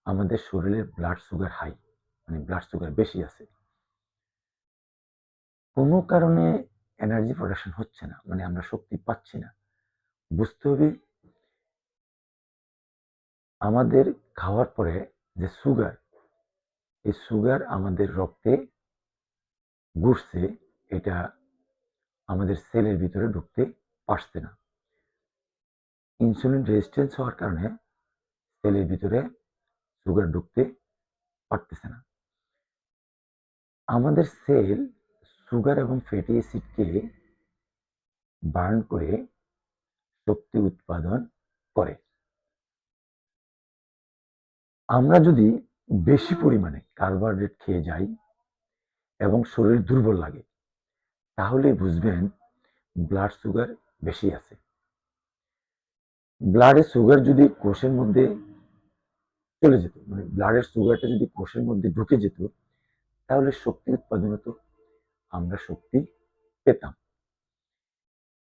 আমাদের শরীরের blood sugar high, মানে ব্লাড সুগার বেশি আছে, কোনো কারণে এনার্জি প্রোডাকশন হচ্ছে না, মানে আমরা শক্তি পাচ্ছি না। বুঝতে হবে আমাদের খাওয়ার পরে যে সুগার, এই সুগার আমাদের রক্তে ঘুরছে, এটা আমাদের সেলের ভিতরে ঢুকতে পারছে না। ইনসুলিন রেজিস্ট্যান্স হওয়ার কারণে সেলের ভিতরে সুগার ঢুকতে পারতেছে না। আমাদের সেল সুগার এবং ফ্যাটি অ্যাসিডকে বার্ন করে শক্তি উৎপাদন করে। আমরা যদি বেশি পরিমাণে কার্বোহাইড্রেট খেয়ে যাই এবং শরীর দুর্বল লাগে, তাহলে বুঝবেন ব্লাড সুগার বেশি আছে। ব্লাডের সুগার যদি কোষের মধ্যে চলে যেত, মানে ব্লাডের সুগারটা যদি কোষের মধ্যে ঢুকে যেত, তাহলে শক্তি উৎপাদন হতো, আমরা শক্তি পেতাম।